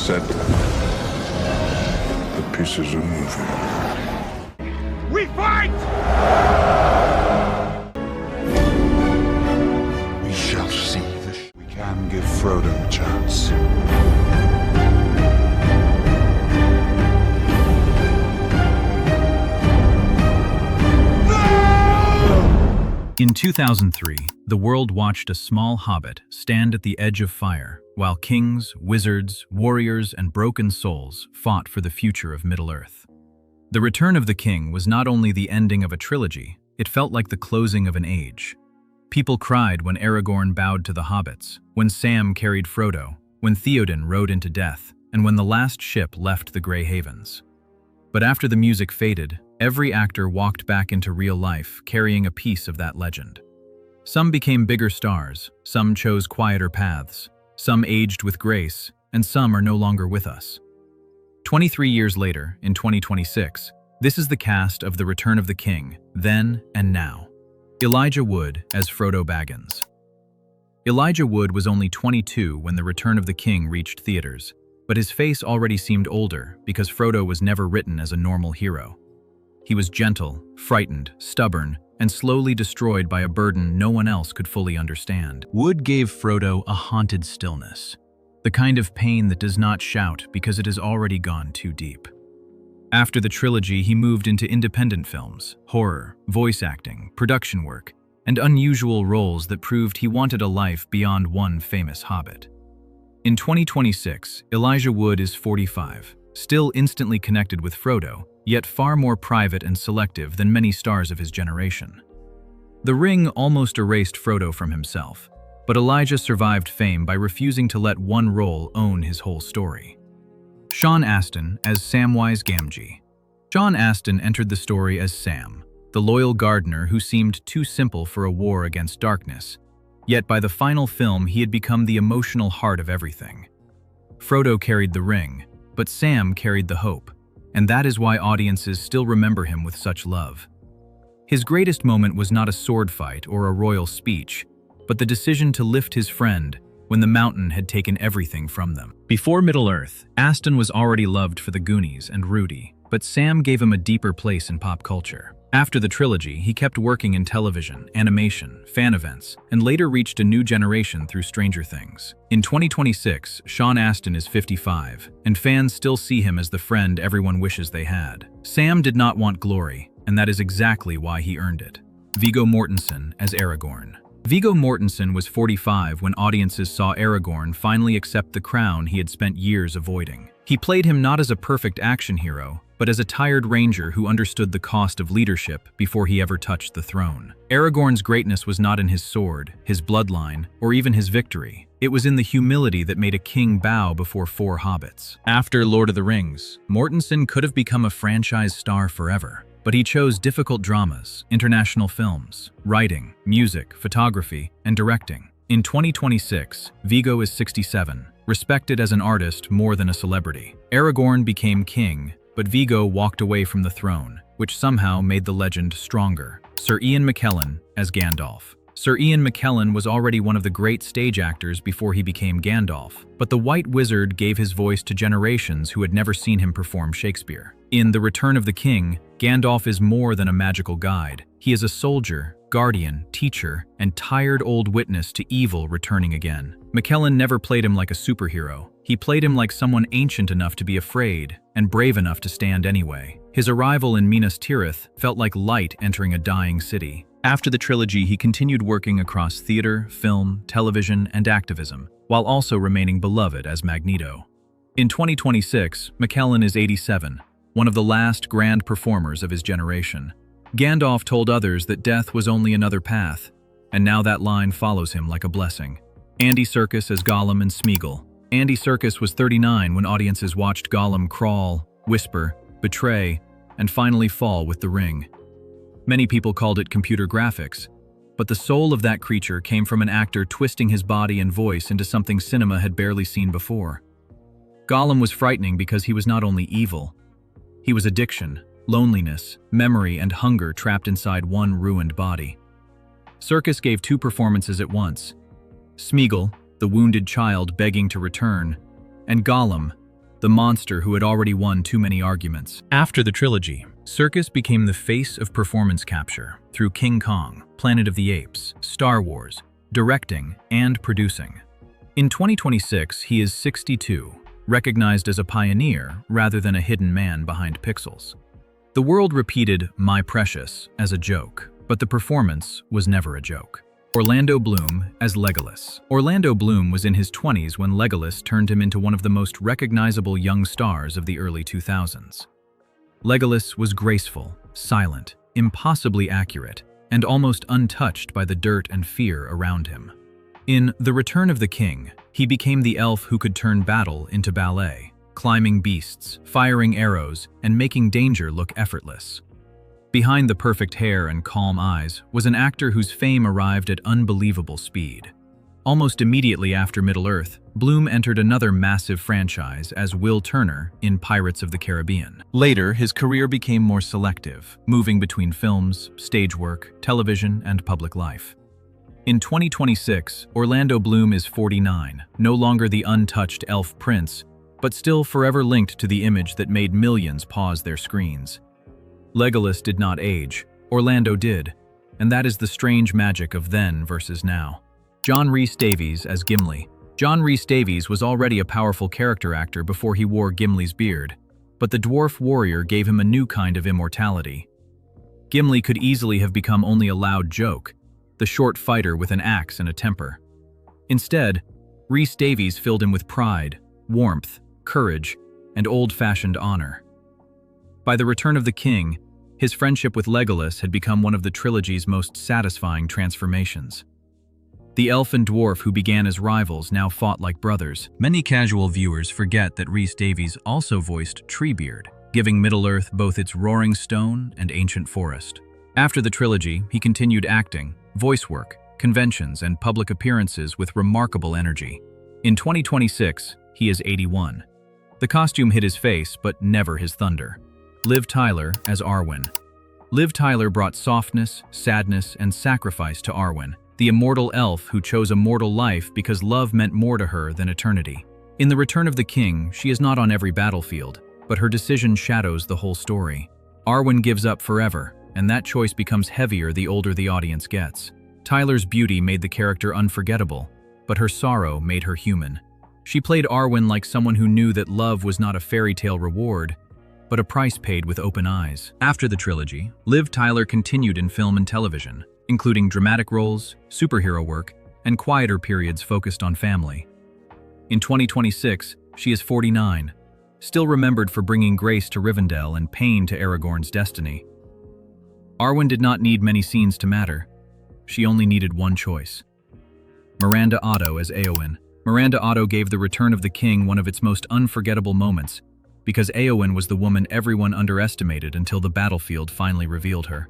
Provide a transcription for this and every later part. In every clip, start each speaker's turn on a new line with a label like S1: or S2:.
S1: set, the pieces are moving.
S2: We fight!
S1: We shall see this. We can give Frodo a chance.
S3: In 2003, the world watched a small hobbit stand at the edge of fire, while kings, wizards, warriors, and broken souls fought for the future of Middle-earth. The Return of the King was not only the ending of a trilogy, it felt like the closing of an age. People cried when Aragorn bowed to the hobbits, when Sam carried Frodo, when Theoden rode into death, and when the last ship left the Grey Havens. But after the music faded, every actor walked back into real life, carrying a piece of that legend. Some became bigger stars, some chose quieter paths, some aged with grace, and some are no longer with us. 23 years later, in 2026, this is the cast of The Return of the King, then and now. Elijah Wood as Frodo Baggins. Elijah Wood was only 22 when The Return of the King reached theaters, but his face already seemed older because Frodo was never written as a normal hero. He was gentle, frightened, stubborn, and slowly destroyed by a burden no one else could fully understand. Wood gave Frodo a haunted stillness, the kind of pain that does not shout because it has already gone too deep. After the trilogy, he moved into independent films, horror, voice acting, production work, and unusual roles that proved he wanted a life beyond one famous hobbit. In 2026, Elijah Wood is 45, still instantly connected with Frodo, yet far more private and selective than many stars of his generation. The Ring almost erased Frodo from himself, but Elijah survived fame by refusing to let one role own his whole story. Sean Astin as Samwise Gamgee. Sean Astin entered the story as Sam, the loyal gardener who seemed too simple for a war against darkness, yet by the final film he had become the emotional heart of everything. Frodo carried the ring, but Sam carried the hope, and that is why audiences still remember him with such love. His greatest moment was not a sword fight or a royal speech, but the decision to lift his friend when the mountain had taken everything from them. Before Middle-earth, Astin was already loved for the Goonies and Rudy, but Sam gave him a deeper place in pop culture. After the trilogy, he kept working in television, animation, fan events, and later reached a new generation through Stranger Things. In 2026, Sean Astin is 55, and fans still see him as the friend everyone wishes they had. Sam did not want glory, and that is exactly why he earned it. Viggo Mortensen as Aragorn. Viggo Mortensen was 45 when audiences saw Aragorn finally accept the crown he had spent years avoiding. He played him not as a perfect action hero, but as a tired ranger who understood the cost of leadership before he ever touched the throne. Aragorn's greatness was not in his sword, his bloodline, or even his victory. It was in the humility that made a king bow before 4 hobbits. After Lord of the Rings, Mortensen could have become a franchise star forever, but he chose difficult dramas, international films, writing, music, photography, and directing. In 2026, Viggo is 67, respected as an artist more than a celebrity. Aragorn became king, but Viggo walked away from the throne, which somehow made the legend stronger. Sir Ian McKellen as Gandalf. Sir Ian McKellen was already one of the great stage actors before he became Gandalf, but the White Wizard gave his voice to generations who had never seen him perform Shakespeare. In The Return of the King, Gandalf is more than a magical guide. He is a soldier, guardian, teacher, and tired old witness to evil returning again. McKellen never played him like a superhero. He played him like someone ancient enough to be afraid and brave enough to stand anyway. His arrival in Minas Tirith felt like light entering a dying city. After the trilogy, he continued working across theater, film, television, and activism, while also remaining beloved as Magneto. In 2026, McKellen is 87, one of the last grand performers of his generation. Gandalf told others that death was only another path, and now that line follows him like a blessing. Andy Serkis as Gollum and Smeagol. Andy Serkis was 39 when audiences watched Gollum crawl, whisper, betray, and finally fall with the ring. Many people called it computer graphics, but the soul of that creature came from an actor twisting his body and voice into something cinema had barely seen before. Gollum was frightening because he was not only evil, he was addiction, loneliness, memory, and hunger trapped inside one ruined body. Serkis gave 2 performances at once. Smeagol, the wounded child begging to return, and Gollum, the monster who had already won too many arguments. After the trilogy, Serkis became the face of performance capture through King Kong, Planet of the Apes, Star Wars, directing and producing. In 2026, he is 62, recognized as a pioneer rather than a hidden man behind pixels. The world repeated "My Precious" as a joke, but the performance was never a joke. Orlando Bloom as Legolas. Orlando Bloom was in his 20s when Legolas turned him into one of the most recognizable young stars of the early 2000s. Legolas was graceful, silent, impossibly accurate, and almost untouched by the dirt and fear around him. In The Return of the King, he became the elf who could turn battle into ballet, climbing beasts, firing arrows, and making danger look effortless. Behind the perfect hair and calm eyes was an actor whose fame arrived at unbelievable speed. Almost immediately after Middle-earth, Bloom entered another massive franchise as Will Turner in Pirates of the Caribbean. Later, his career became more selective, moving between films, stage work, television, and public life. In 2026, Orlando Bloom is 49, no longer the untouched elf prince, but still forever linked to the image that made millions pause their screens. Legolas did not age, Orlando did, and that is the strange magic of then versus now. John Rhys Davies as Gimli. John Rhys Davies was already a powerful character actor before he wore Gimli's beard, but the dwarf warrior gave him a new kind of immortality. Gimli could easily have become only a loud joke, the short fighter with an axe and a temper. Instead, Rhys Davies filled him with pride, warmth, courage, and old-fashioned honor. By The Return of the King, his friendship with Legolas had become one of the trilogy's most satisfying transformations. The elf and dwarf who began as rivals now fought like brothers. Many casual viewers forget that Rhys Davies also voiced Treebeard, giving Middle-earth both its roaring stone and ancient forest. After the trilogy, he continued acting, voice work, conventions, and public appearances with remarkable energy. In 2026, he is 81. The costume hid his face, but never his thunder. Liv Tyler as Arwen. Liv Tyler brought softness, sadness, and sacrifice to Arwen, the immortal elf who chose a mortal life because love meant more to her than eternity. In The Return of the King, she is not on every battlefield, but her decision shadows the whole story. Arwen gives up forever, and that choice becomes heavier the older the audience gets. Tyler's beauty made the character unforgettable, but her sorrow made her human. She played Arwen like someone who knew that love was not a fairy tale reward, but a price paid with open eyes. After the trilogy, Liv Tyler continued in film and television, including dramatic roles, superhero work, and quieter periods focused on family. In 2026, she is 49, still remembered for bringing grace to Rivendell and pain to Aragorn's destiny. Arwen did not need many scenes to matter. She only needed one choice. Miranda Otto as Éowyn. Miranda Otto gave The Return of the King one of its most unforgettable moments, because Éowyn was the woman everyone underestimated until the battlefield finally revealed her.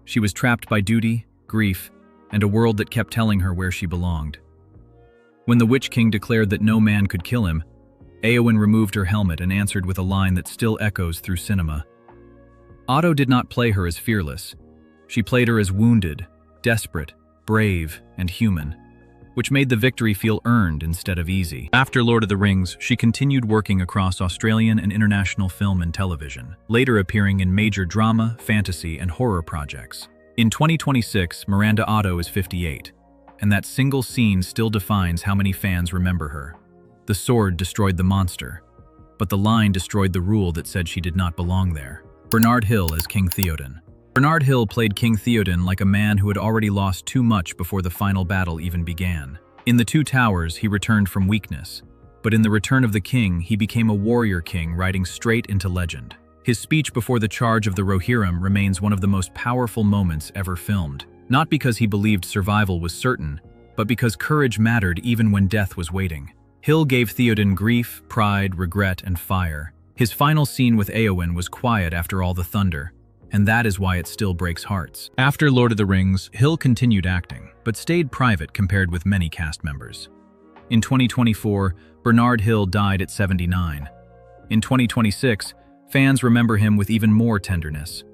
S3: She was trapped by duty, grief, and a world that kept telling her where she belonged. When the Witch King declared that no man could kill him, Éowyn removed her helmet and answered with a line that still echoes through cinema. Otto did not play her as fearless. She played her as wounded, desperate, brave, and human, which made the victory feel earned instead of easy. After Lord of the Rings, she continued working across Australian and international film and television, later appearing in major drama, fantasy, and horror projects. In 2026, Miranda Otto is 58, and that single scene still defines how many fans remember her. The sword destroyed the monster, but the line destroyed the rule that said she did not belong there. Bernard Hill as King Theoden. Bernard Hill played King Theoden like a man who had already lost too much before the final battle even began. In The Two Towers, he returned from weakness, but in The Return of the King, he became a warrior king riding straight into legend. His speech before the charge of the Rohirrim remains one of the most powerful moments ever filmed, not because he believed survival was certain, but because courage mattered even when death was waiting. Hill gave Theoden grief, pride, regret, and fire. His final scene with Éowyn was quiet after all the thunder, and that is why it still breaks hearts. After Lord of the Rings, Hill continued acting, but stayed private compared with many cast members. In 2024, Bernard Hill died at 79. In 2026, fans remember him with even more tenderness.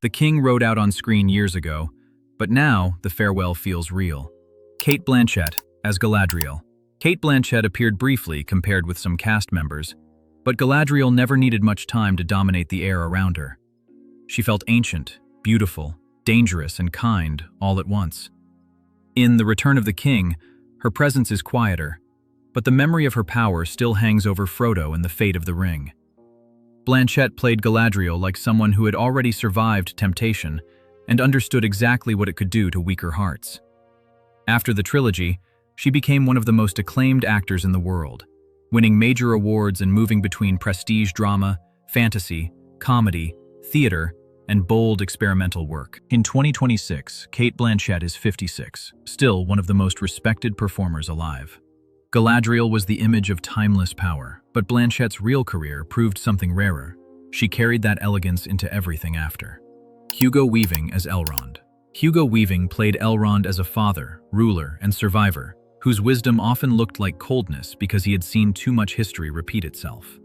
S3: The King rode out on screen years ago, but now the farewell feels real. Cate Blanchett as Galadriel. Cate Blanchett appeared briefly compared with some cast members, But Galadriel never needed much time to dominate the air around her. She felt ancient, beautiful, dangerous, and kind all at once. In The Return of the King, her presence is quieter, but the memory of her power still hangs over Frodo and the fate of the ring. Blanchett played Galadriel like someone who had already survived temptation and understood exactly what it could do to weaker hearts. After the trilogy, she became one of the most acclaimed actors in the world, winning major awards and moving between prestige drama, fantasy, comedy, theater, and bold experimental work. In 2026, Cate Blanchett is 56, still one of the most respected performers alive. Galadriel was the image of timeless power, but Blanchett's real career proved something rarer. She carried that elegance into everything after. Hugo Weaving as Elrond. Hugo Weaving played Elrond as a father, ruler, and survivor, whose wisdom often looked like coldness because he had seen too much history repeat itself.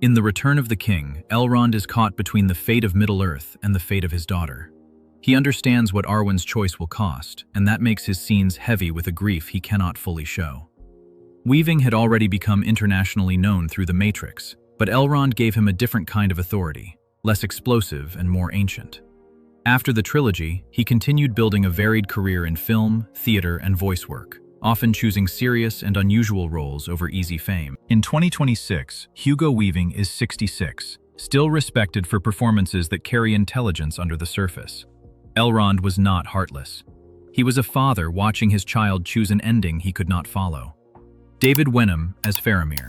S3: In The Return of the King, Elrond is caught between the fate of Middle-earth and the fate of his daughter. He understands what Arwen's choice will cost, and that makes his scenes heavy with a grief he cannot fully show. Weaving had already become internationally known through The Matrix, but Elrond gave him a different kind of authority, less explosive and more ancient. After the trilogy, he continued building a varied career in film, theater, and voice work, often choosing serious and unusual roles over easy fame. In 2026, Hugo Weaving is 66, still respected for performances that carry intelligence under the surface. Elrond was not heartless. He was a father watching his child choose an ending he could not follow. David Wenham as Faramir.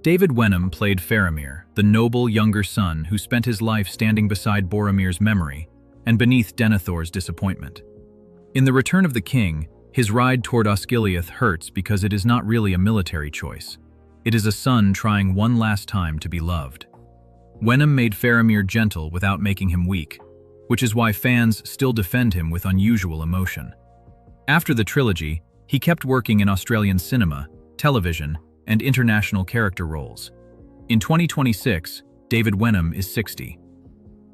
S3: David Wenham played Faramir, the noble younger son who spent his life standing beside Boromir's memory and beneath Denethor's disappointment. In The Return of the King, his ride toward Osgiliath hurts because it is not really a military choice. It is a son trying one last time to be loved. Wenham made Faramir gentle without making him weak, which is why fans still defend him with unusual emotion. After the trilogy, he kept working in Australian cinema, television, and international character roles. In 2026, David Wenham is 60.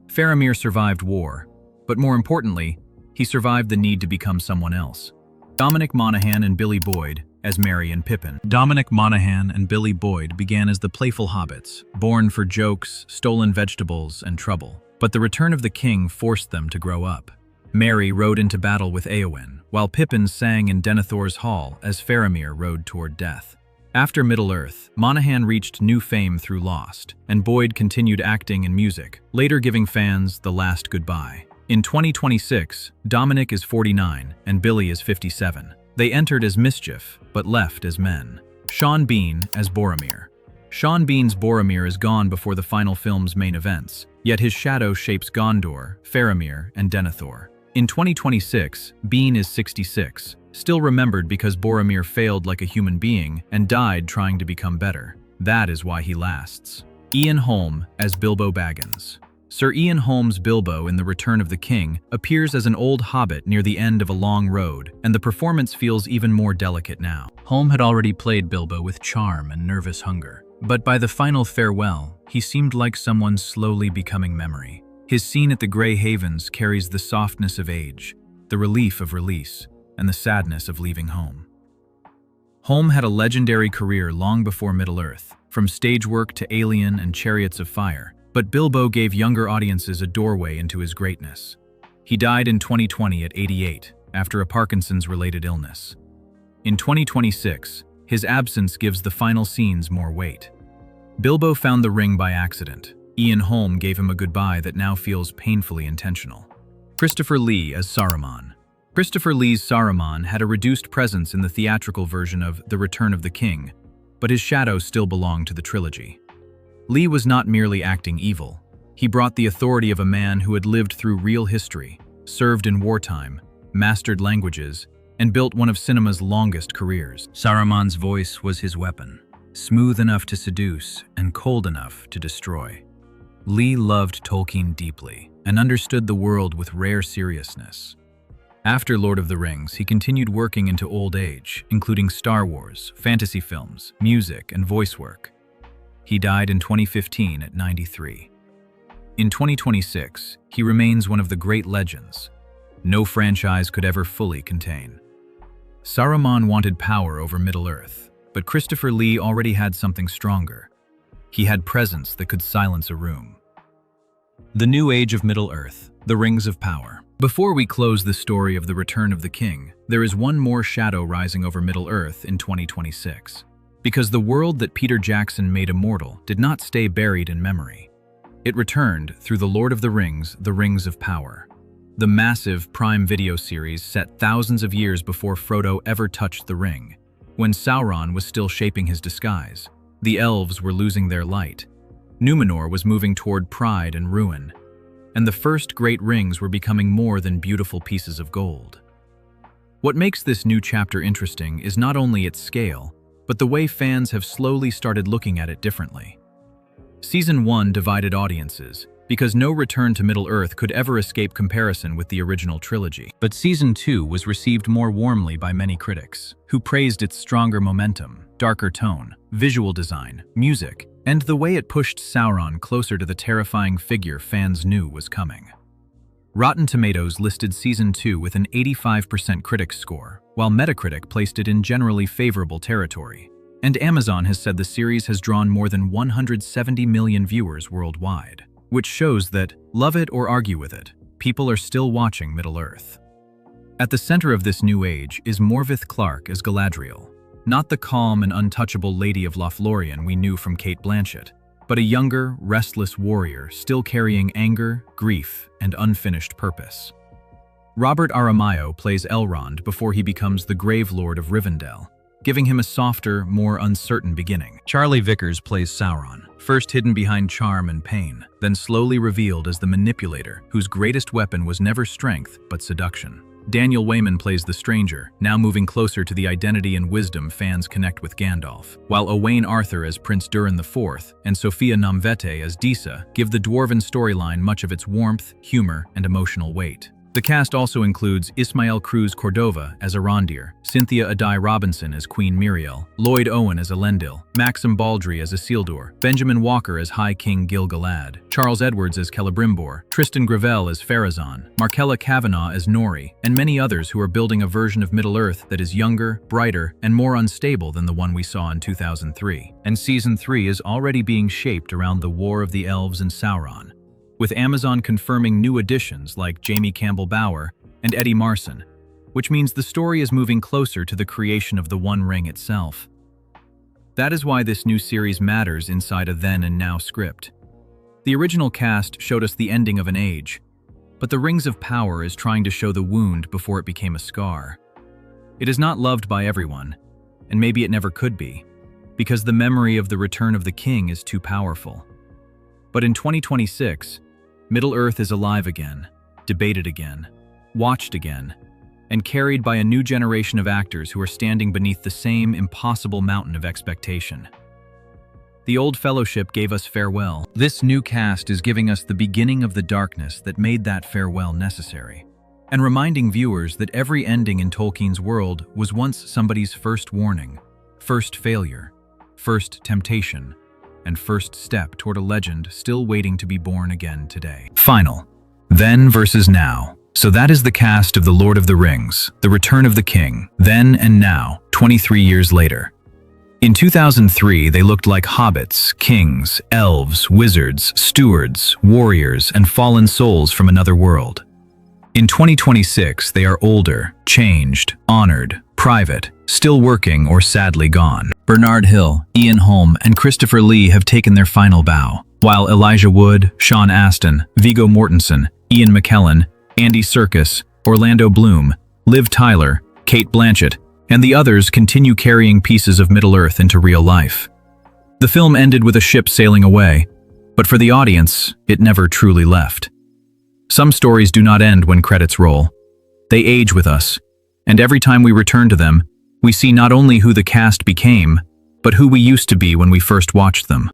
S3: Faramir survived war, but more importantly, he survived the need to become someone else. Dominic Monaghan and Billy Boyd as Merry and Pippin. Dominic Monaghan and Billy Boyd began as the playful hobbits, born for jokes, stolen vegetables, and trouble. But The Return of the King forced them to grow up. Merry rode into battle with Éowyn, while Pippin sang in Denethor's hall as Faramir rode toward death. After Middle-earth, Monaghan reached new fame through Lost, and Boyd continued acting and music, later giving fans the last goodbye. In 2026, Dominic is 49 and Billy is 57. They entered as mischief, but left as men. Sean Bean as Boromir. Sean Bean's Boromir is gone before the final film's main events, yet his shadow shapes Gondor, Faramir, and Denethor. In 2026, Bean is 66, still remembered because Boromir failed like a human being and died trying to become better. That is why he lasts. Ian Holm as Bilbo Baggins. Sir Ian Holm's Bilbo in The Return of the King appears as an old hobbit near the end of a long road, and the performance feels even more delicate now. Holm had already played Bilbo with charm and nervous hunger, but by the final farewell, he seemed like someone slowly becoming memory. His scene at the Grey Havens carries the softness of age, the relief of release, and the sadness of leaving home. Holm had a legendary career long before Middle-earth, from stage work to Alien and Chariots of Fire, but Bilbo gave younger audiences a doorway into his greatness. He died in 2020 at 88, after a Parkinson's-related illness. In 2026, his absence gives the final scenes more weight. Bilbo found the ring by accident. Ian Holm gave him a goodbye that now feels painfully intentional. Christopher Lee as Saruman. Christopher Lee's Saruman had a reduced presence in the theatrical version of The Return of the King, but his shadow still belonged to the trilogy. Lee was not merely acting evil. He brought the authority of a man who had lived through real history, served in wartime, mastered languages, and built one of cinema's longest careers. Saruman's voice was his weapon, smooth enough to seduce and cold enough to destroy. Lee loved Tolkien deeply and understood the world with rare seriousness. After Lord of the Rings, he continued working into old age, including Star Wars, fantasy films, music, and voice work. He died in 2015 at 93. In 2026, he remains one of the great legends no franchise could ever fully contain. Saruman wanted power over Middle-earth, but Christopher Lee already had something stronger: He had presence that could silence a room. The New Age of Middle-earth, the Rings of Power. Before we close the story of the return of the king, there is one more shadow rising over Middle-earth in 2026. Because the world that Peter Jackson made immortal did not stay buried in memory. It returned through The Lord of the Rings of Power. The massive Prime Video series set thousands of years before Frodo ever touched the ring. When Sauron was still shaping his disguise, the elves were losing their light. Numenor was moving toward pride and ruin, and the first great rings were becoming more than beautiful pieces of gold. What makes this new chapter interesting is not only its scale, but the way fans have slowly started looking at it differently. Season 1 divided audiences, because no return to Middle-earth could ever escape comparison with the original trilogy. But Season 2 was received more warmly by many critics, who praised its stronger momentum, darker tone, visual design, music, and the way it pushed Sauron closer to the terrifying figure fans knew was coming. Rotten Tomatoes listed Season 2 with an 85% critics score, while Metacritic placed it in generally favorable territory. And Amazon has said the series has drawn more than 170 million viewers worldwide, which shows that, love it or argue with it, people are still watching Middle-earth. At the center of this new age is Morvith Clark as Galadriel, not the calm and untouchable Lady of Lothlorien we knew from Cate Blanchett, but a younger, restless warrior still carrying anger, grief, and unfinished purpose. Robert Aramayo plays Elrond before he becomes the Grave Lord of Rivendell, giving him a softer, more uncertain beginning. Charlie Vickers plays Sauron, first hidden behind charm and pain, then slowly revealed as the manipulator whose greatest weapon was never strength but seduction. Daniel Wayman plays the Stranger, now moving closer to the identity and wisdom fans connect with Gandalf, while Owain Arthur as Prince Durin IV and Sophia Nomvete as Disa give the dwarven storyline much of its warmth, humor, and emotional weight. The cast also includes Ismael Cruz Cordova as Arondir, Cynthia Addai Robinson as Queen Miriel, Lloyd Owen as Elendil, Maxim Baldry as Isildur, Benjamin Walker as High King Gil-galad, Charles Edwards as Celebrimbor, Tristan Gravel as Pharazôn, Markella Kavanagh as Nori, and many others who are building a version of Middle-earth that is younger, brighter, and more unstable than the one we saw in 2003. And Season 3 is already being shaped around the War of the Elves and Sauron, with Amazon confirming new additions like Jamie Campbell Bower and Eddie Marsan, which means the story is moving closer to the creation of the One Ring itself. That is why this new series matters inside a then and now script. The original cast showed us the ending of an age, but the Rings of Power is trying to show the wound before it became a scar. It is not loved by everyone, and maybe it never could be, because the memory of the return of the king is too powerful. But in 2026, Middle-earth is alive again, debated again, watched again, and carried by a new generation of actors who are standing beneath the same impossible mountain of expectation. The old fellowship gave us farewell. This new cast is giving us the beginning of the darkness that made that farewell necessary, and reminding viewers that every ending in Tolkien's world was once somebody's first warning, first failure, first temptation, and first step toward a legend still waiting to be born again today. Final. Then versus now. So that is the cast of The Lord of the Rings, The Return of the King, then and now, 23 years later. In 2003, they looked like hobbits, kings, elves, wizards, stewards, warriors, and fallen souls from another world. In 2026, they are older, changed, honored, private, still working or sadly gone. Bernard Hill, Ian Holm, and Christopher Lee have taken their final bow, while Elijah Wood, Sean Astin, Viggo Mortensen, Ian McKellen, Andy Serkis, Orlando Bloom, Liv Tyler, Cate Blanchett, and the others continue carrying pieces of Middle-earth into real life. The film ended with a ship sailing away, but for the audience, it never truly left. Some stories do not end when credits roll. They age with us, and every time we return to them, we see not only who the cast became, but who we used to be when we first watched them.